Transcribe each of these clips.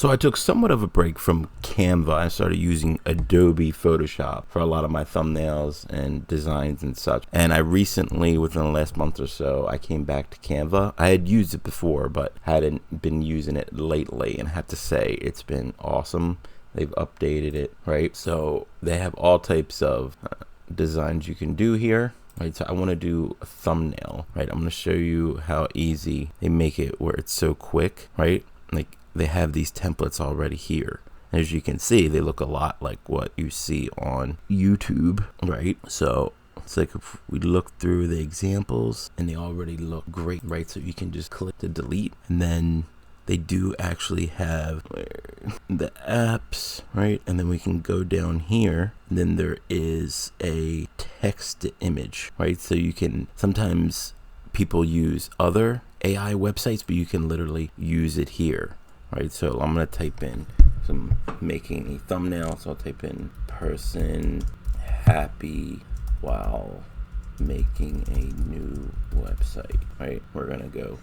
So I took somewhat of a break from Canva. I started using Adobe Photoshop for a lot of my thumbnails and designs and such. And I recently, within the last month or so, I came back to Canva. I had used it before, but hadn't been using it lately. And I have to say, it's been awesome. They've updated it, right? So they have all types of designs you can do here. Right, so I want to do a thumbnail, right? I'm going to show you how easy they make it where it's so quick, right? Like they have these templates already here. As you can see, they look a lot like what you see on YouTube, right? So it's like if we look through the examples and they already look great, right? So you can just click to delete, and then they do actually have the apps, right? And then we can go down here, and then there is a text to image, right? So you can, sometimes people use other AI websites, but you can literally use it here, right? So I'm going to type in some making a thumbnail. So I'll type in person happy while making a new website, right? We're going to go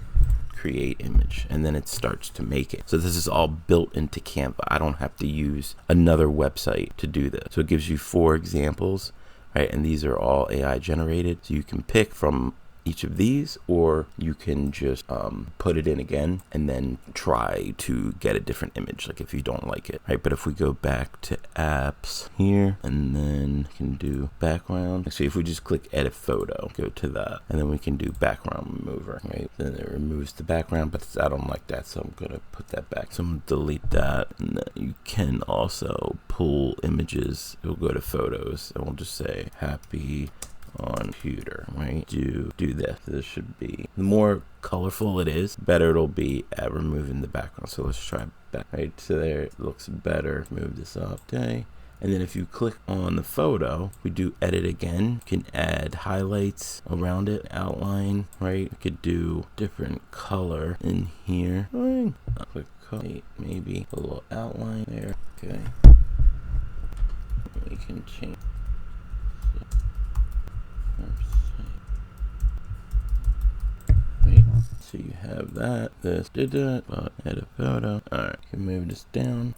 create image, and then it starts to make it. So this is all built into Canva. I don't have to use another website to do this. So it gives you 4 examples, right? And these are all AI generated. So you can pick from each of these, or you can just put it in again and then try to get a different image, like if you don't like it, right? But if we go back to apps here, and then we can do background. So if we just click edit photo, go to that, and then we can do background remover, right? Then it removes the background, but I don't like that, so I'm gonna put that back. So I'm gonna delete that, and then you can also pull images. We'll go to photos, and we'll just say happy on computer, right? Do this. This should be, the more colorful it is, better it'll be at removing the background. So let's try that, right? So there it looks better. Move this up, okay? And then if you click on the photo, we do edit again. You can add highlights around it, outline, right? You could do different color in here. Click maybe a little outline there, okay? We can change. Right. So you have that, this did that, but edit photo. Alright, you can move this down,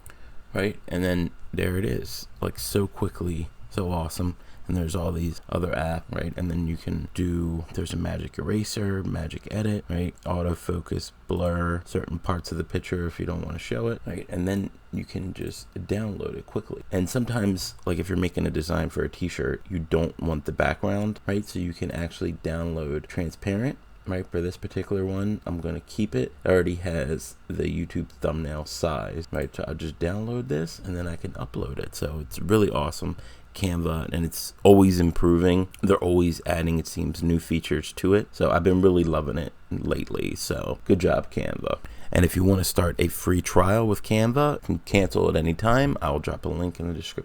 right? And then there it is, like so quickly, so awesome. And there's all these other apps, right? And then you can do, there's a magic eraser, magic edit, right? Autofocus, blur certain parts of the picture if you don't want to show it, right? And then you can just download it quickly. And sometimes, like if you're making a design for a t-shirt, you don't want the background, right? So you can actually download transparent, right? For this particular one, I'm going to keep it. It already has the YouTube thumbnail size, right? So I'll just download this and then I can upload it. So it's really awesome. Canva, and it's always improving. They're always adding, it seems, new features to it. So I've been really loving it lately. So good job, Canva. And if you want to start a free trial with Canva, you can cancel at any time. I'll drop a link in the description.